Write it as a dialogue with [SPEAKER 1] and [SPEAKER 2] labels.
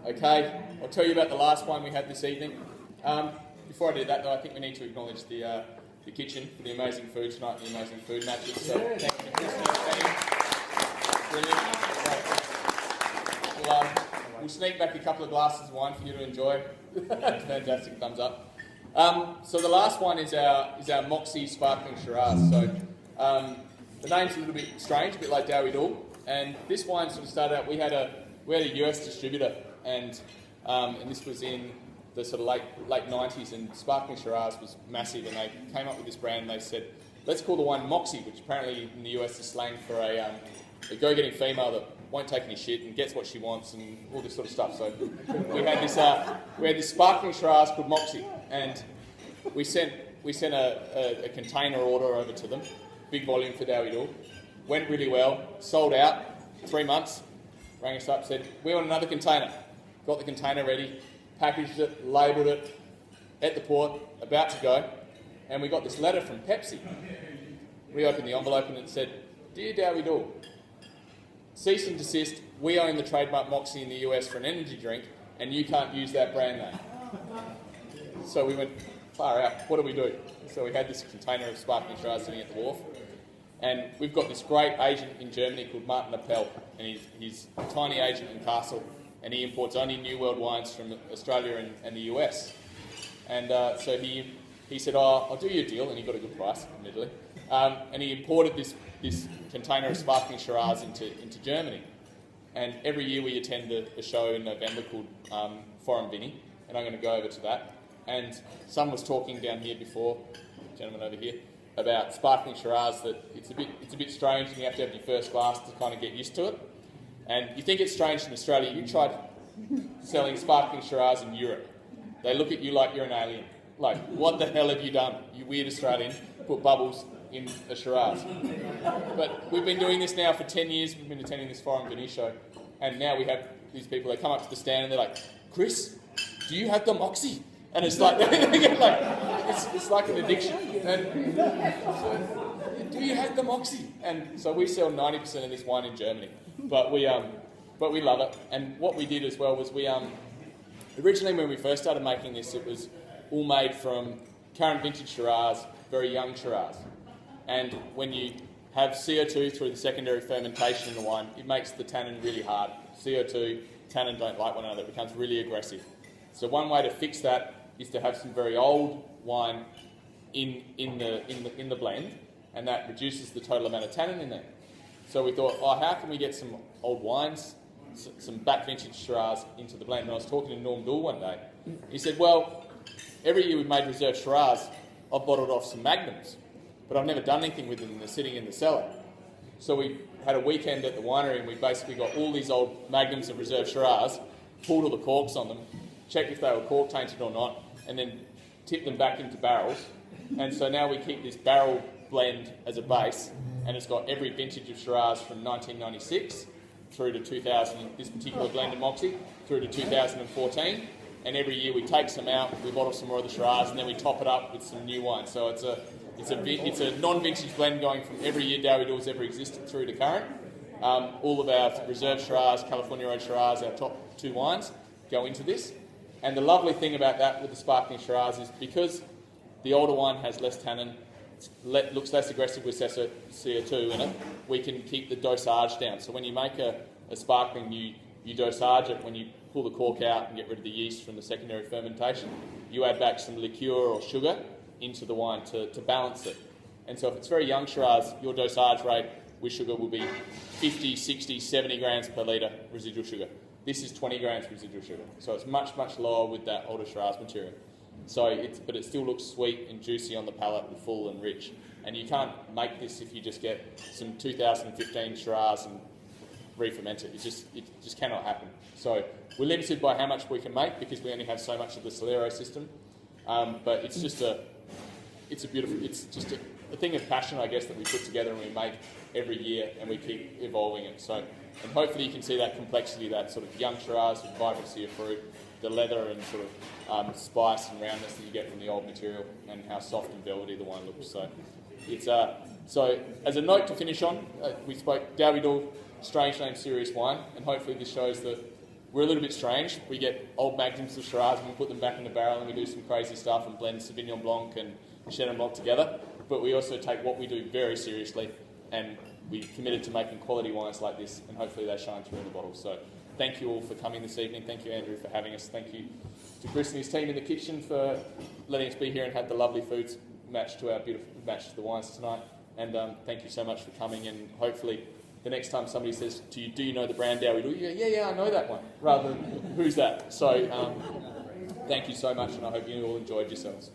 [SPEAKER 1] Okay, I'll tell you about the last one we had this evening. Before I do that though, I think we need to acknowledge the kitchen for the amazing food tonight and the amazing food matches. So thank you for listening, team. Brilliant. We'll sneak back a couple of glasses of wine for you to enjoy. Fantastic, thumbs up. So the last one is our Moxie Sparkling Shiraz. So the name's a little bit strange, a bit like Dowie Doole. And this wine sort of started out, we had a US distributor, and this was in the sort of late 90s, and Sparkling Shiraz was massive, and they came up with this brand, and they said, let's call the wine Moxie, which apparently in the US is slang for a go-getting female that won't take any shit and gets what she wants and all this sort of stuff. So we had this Sparkling Shiraz called Moxie, and we sent a container order over to them, big volume for Dowie Doole. Went really well, sold out, 3 months, rang us up, said, we want another container. Got the container ready, packaged it, labelled it, at the port, about to go, and we got this letter from Pepsi. We opened the envelope and it said, Dear Dowie Doole, cease and desist, we own the trademark Moxie in the US for an energy drink, and you can't use that brand name. So we went, far out, what do we do? So we had this container of Sparkling Shiraz sitting at the wharf, and we've got this great agent in Germany called Martin Appel, and he's a tiny agent in Castle, and he imports only New World wines from Australia and the US. And so he said, I'll do you a deal, and he got a good price, admittedly. And he imported this container of Sparkling Shiraz into Germany. And every year we attend a show in November called Foreign Vinny, and I'm going to go over to that. And someone was talking down here before, gentleman over here, about Sparkling Shiraz, that it's a bit strange and you have to have your first glass to kind of get used to it. And you think it's strange in Australia, you tried selling Sparkling Shiraz in Europe. They look at you like you're an alien. Like, what the hell have you done, you weird Australian, put bubbles in a Shiraz? But we've been doing this now for 10 years, we've been attending this Foreign Vinny show, and now we have these people, they come up to the stand and they're like, Chris, do you have the Moxie? And it's like, it's like an addiction. And so, do you have the Moxie? And so we sell 90% of this wine in Germany, but we love it. And what we did as well was we originally when we first started making this, it was all made from current vintage Shiraz, very young Shiraz. And when you have CO2 through the secondary fermentation in the wine, it makes the tannin really hard. CO2, tannin don't like one another, it becomes really aggressive. So one way to fix that is to have some very old wine in the blend, and that reduces the total amount of tannin in there. So we thought, how can we get some old wines, some back vintage Shiraz into the blend? And I was talking to Norm Doole one day. He said, well, every year we've made reserve Shiraz, I've bottled off some Magnums, but I've never done anything with them, they're sitting in the cellar. So we had a weekend at the winery and we basically got all these old Magnums and reserve Shiraz, pulled all the corks on them, checked if they were cork tainted or not, and then tipped them back into barrels. And so now we keep this barrel blend as a base, and it's got every vintage of Shiraz from 1996 through to 2000, this particular blend of Moxie, through to 2014. And every year we take some out, we bottle some more of the Shiraz, and then we top it up with some new wine. So it's a non-vintage blend going from every year Dowie Doole's ever existed through to current. All of our reserve Shiraz, California Road Shiraz, our top 2 wines, go into this. And the lovely thing about that with the Sparkling Shiraz is because the older wine has less tannin, looks less aggressive with CO2 in it, we can keep the dosage down. So when you make a sparkling, you dosage it when you pull the cork out and get rid of the yeast from the secondary fermentation. You add back some liqueur or sugar into the wine to balance it. And so if it's very young Shiraz, your dosage rate with sugar will be 50, 60, 70 grams per litre residual sugar. This is 20 grams residual sugar, so it's much, much lower with that older Shiraz material. So but it still looks sweet and juicy on the palate and full and rich. And you can't make this if you just get some 2015 Shiraz and re-ferment it. It just cannot happen. So we're limited by how much we can make because we only have so much of the Solero system. But it's just a thing of passion, I guess, that we put together and we make every year, and we keep evolving it. So, and hopefully you can see that complexity, that sort of young Shiraz with vibrancy of fruit, the leather and sort of spice and roundness that you get from the old material, and how soft and velvety the wine looks. So, it's so as a note to finish on, we spoke Dowie Doole, strange name, serious wine, and hopefully this shows that we're a little bit strange. We get old magnums of Shiraz and we put them back in the barrel and we do some crazy stuff and blend Sauvignon Blanc and Chenin Blanc together. But we also take what we do very seriously, and we're committed to making quality wines like this, and hopefully they shine through in the bottle. So thank you all for coming this evening. Thank you, Andrew, for having us. Thank you to Chris and his team in the kitchen for letting us be here and have the lovely foods matched to our beautiful the wines tonight. And thank you so much for coming, and hopefully the next time somebody says to you, do you know the brand Dowie Doole? You go, yeah, I know that one, rather than who's that? So thank you so much, and I hope you all enjoyed yourselves.